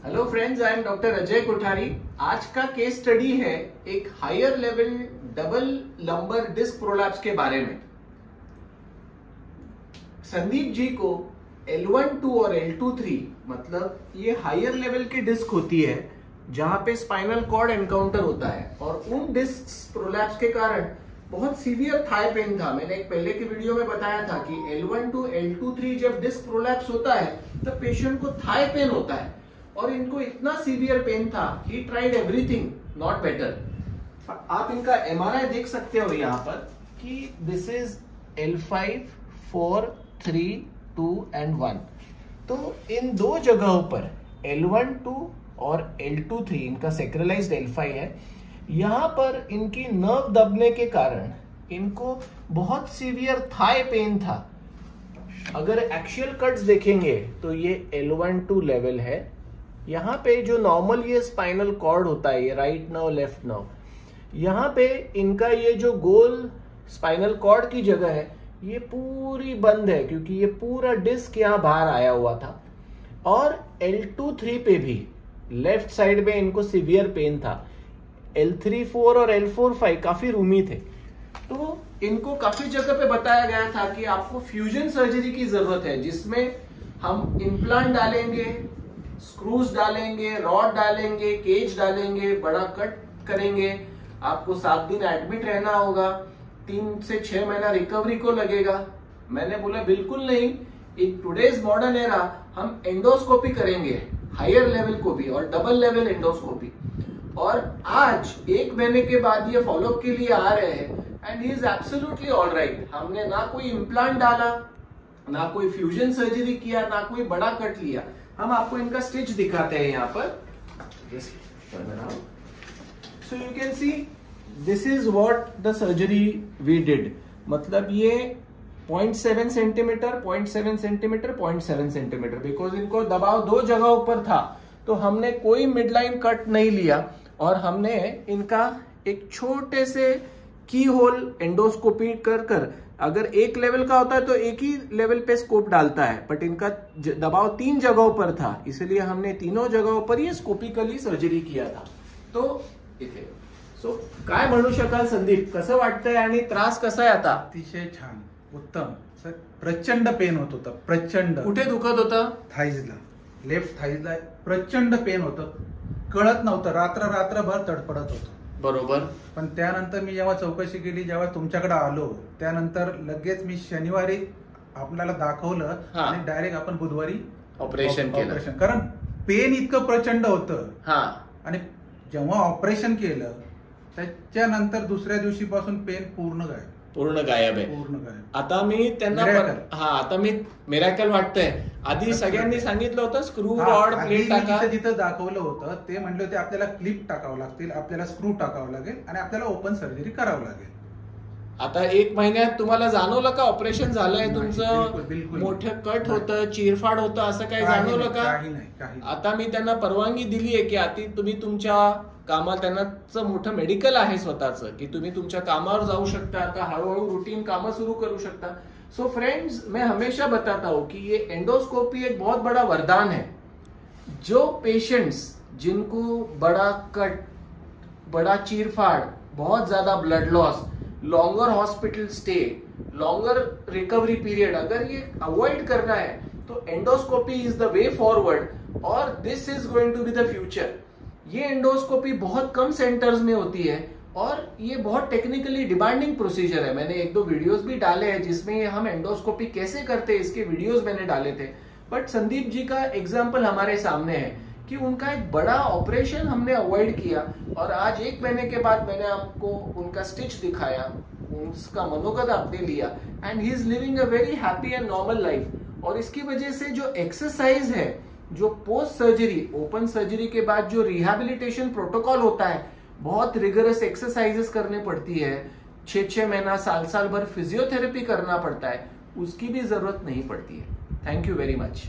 Hello friends, I am doctor Ajay Kothari. आज का case study है एक higher level double lumbar disc prolapse के बारे में। संदीप जी को L1-2 और L2-3 मतलब ये हायर लेवल की डिस्क होती है जहां पे स्पाइनल कॉर्ड एनकाउंटर होता है, और उन डिस्क प्रोलैप्स के कारण बहुत सीवियर थाई पेन था। मैंने एक पहले की वीडियो में बताया था कि L1-2 L2-3 जब डिस्क प्रोलैप्स होता है तब पेशेंट को थाई पेन होता है, और इनको इतना सीवियर पेन था, he tried everything not better. आप इनका MRI देख सकते हो यहाँ पर कि दिस इज L5, 4, 3, 2 and 1। तो इन दो जगहों पर L1-2 और L2-3 इनका सेक्रेलाइज्ड L5 है। यहाँ पर इनकी नर्व दबने के कारण इनको बहुत सीवियर थाई पेन था। अगर एक्शियल कट्स देखेंगे तो ये L1-2 लेवल है। यहाँ पे जो नॉर्मल ये स्पाइनल कॉर्ड होता है, ये राइट नर्व लेफ्ट नर्व, यहाँ पे इनका ये जो गोल स्पाइनल कॉर्ड की जगह है ये पूरी बंद है, क्योंकि ये पूरा डिस्क यहाँ बाहर आया हुआ था। और L2-3 पे भी लेफ्ट साइड में इनको सीवियर पेन था। L3-4 और L4-5 काफी रूमी थे। तो इनको काफी जगह पे बताया गया था कि आपको फ्यूजन सर्जरी की जरूरत है, जिसमें हम इम्प्लांट डालेंगे, स्क्रूज डालेंगे, रॉड डालेंगे, केज डालेंगे, बड़ा कट करेंगे। आपको 7 दिन एडमिट रहना होगा, 3 से 6 महीना रिकवरी को लगेगा। मैंने बोला बिल्कुल नहीं, इन टुडेज मॉडर्न एरा हम एंडोस्कोपी करेंगे, हायर लेवल को भी और डबल लेवल एंडोस्कोपी। और आज 1 महीने के बाद ये फॉलोअप के लिए आ रहे हैं and he is absolutely alright. हमने ना कोई इम्प्लांट डाला, ना कोई फ्यूजन सर्जरी किया, ना कोई बड़ा कट लिया। हम आपको इनका स्टिच दिखाते हैं यहाँ पर। So you can see this is what the surgery we did. मतलब ये 0.7 सेंटीमीटर, 0.7 सेंटीमीटर, 0.7 सेंटीमीटर, बिकॉज इनको दबाव 2 जगहों पर था। तो हमने कोई मिडलाइन कट नहीं लिया, और हमने इनका एक छोटे से की होल एंडोस्कोपी कर अगर एक लेवल का होता है तो एक ही लेवल पे स्कोप डालता है, बट इनका दबाव 3 जगहों पर था, इसलिए हमने तीनों जगहों पर ये स्कोपिकली सर्जरी किया था। तो इथे काय म्हणू शकाल संदीप, कसं वाटतंय आणि त्रास कसा आहे आता? अतिशय छान, उत्तम सर। प्रचंड पेन होत होतं, प्रचंड। कुठे दुखत होतं? थाईजला, लेफ्ट थाईजला प्रचंड पेन होतं, कळत नव्हतं, रात्रभर तडफडत होतं। बरोबर। पण त्यानंतर मी जेव्हा चौकशी केली, जेव्हा तुमच्याकडे आलो, त्यानंतर लगेच मी शनिवारी आपल्याला दाखवलं आणि डायरेक्ट आपण बुधवारी ऑपरेशन केलं, कारण पेन इतकं प्रचंड होतं। आणि जेव्हा ऑपरेशन केलं त्याच्यानंतर दुसऱ्या दिवशीपासून पेन पूर्ण गायब आहे। आता मी त्यांना मिरॅकल वाटतंय। आधी सगळ्यांनी सांगितलं होतं स्क्रू रॉड प्लेट टाका, जिथं दाखवलं होतं ते म्हणले होते आपल्याला क्लिप टाकावं लागतील, आपल्याला स्क्रू टाकावं लागेल आणि आपल्याला ओपन सर्जरी करावं लागेल। आता 1 महिन्यात तुम्हाला जाणवलं का ऑपरेशन झालंय तुमचं? मोठं कट होतं, चिरफाड होतं, असं काही जाणवलं का? आता मी त्यांना परवानगी दिली आहे की आता तुम्ही तुमच्या कामात, त्यांचं मोठं मेडिकल आहे स्वतःचं, की तुम्ही तुमच्या कामावर जाऊ शकता, आता हळूहळू रूटीन कामं सुरू करू शकता। सो फ्रेंड्स, मैं हमेशा बताता हूं कि ये एंडोस्कोपी एक बहुत बड़ा वरदान है। जो पेशेंट्स जिनको बड़ा कट, बड़ा चीरफाड़, बहुत ज्यादा blood loss, longer hospital stay, longer recovery period, अगर ये अवॉइड करना है तो endoscopy is the way forward, और this is going to be the future. ये एंडोस्कोपी बहुत कम सेंटर्स में होती है और ये बहुत टेक्निकली डिमांडिंग प्रोसीजर है। मैंने 1-2 वीडियोस भी डाले हैं जिसमें हम एंडोस्कोपी कैसे करते हैं, इसके वीडियोस मैंने डाले थे। बट संदीप जी का एग्जाम्पल हमारे सामने है कि उनका एक बड़ा ऑपरेशन हमने अवॉइड किया, और आज 1 महीने के बाद मैंने आपको उनका स्टिच दिखाया, उसका मनोगत आपने लिया, and he is living a very happy and normal life. और इसकी वजह से जो एक्सरसाइज है, जो पोस्ट सर्जरी, ओपन सर्जरी के बाद जो रिहैबिलिटेशन प्रोटोकॉल होता है, बहुत रिगरस एक्सरसाइजेस करने पड़ती है, 6-6 महीना, साल भर फिजियोथेरेपी करना पड़ता है, उसकी भी जरूरत नहीं पड़ती है। Thank you very much.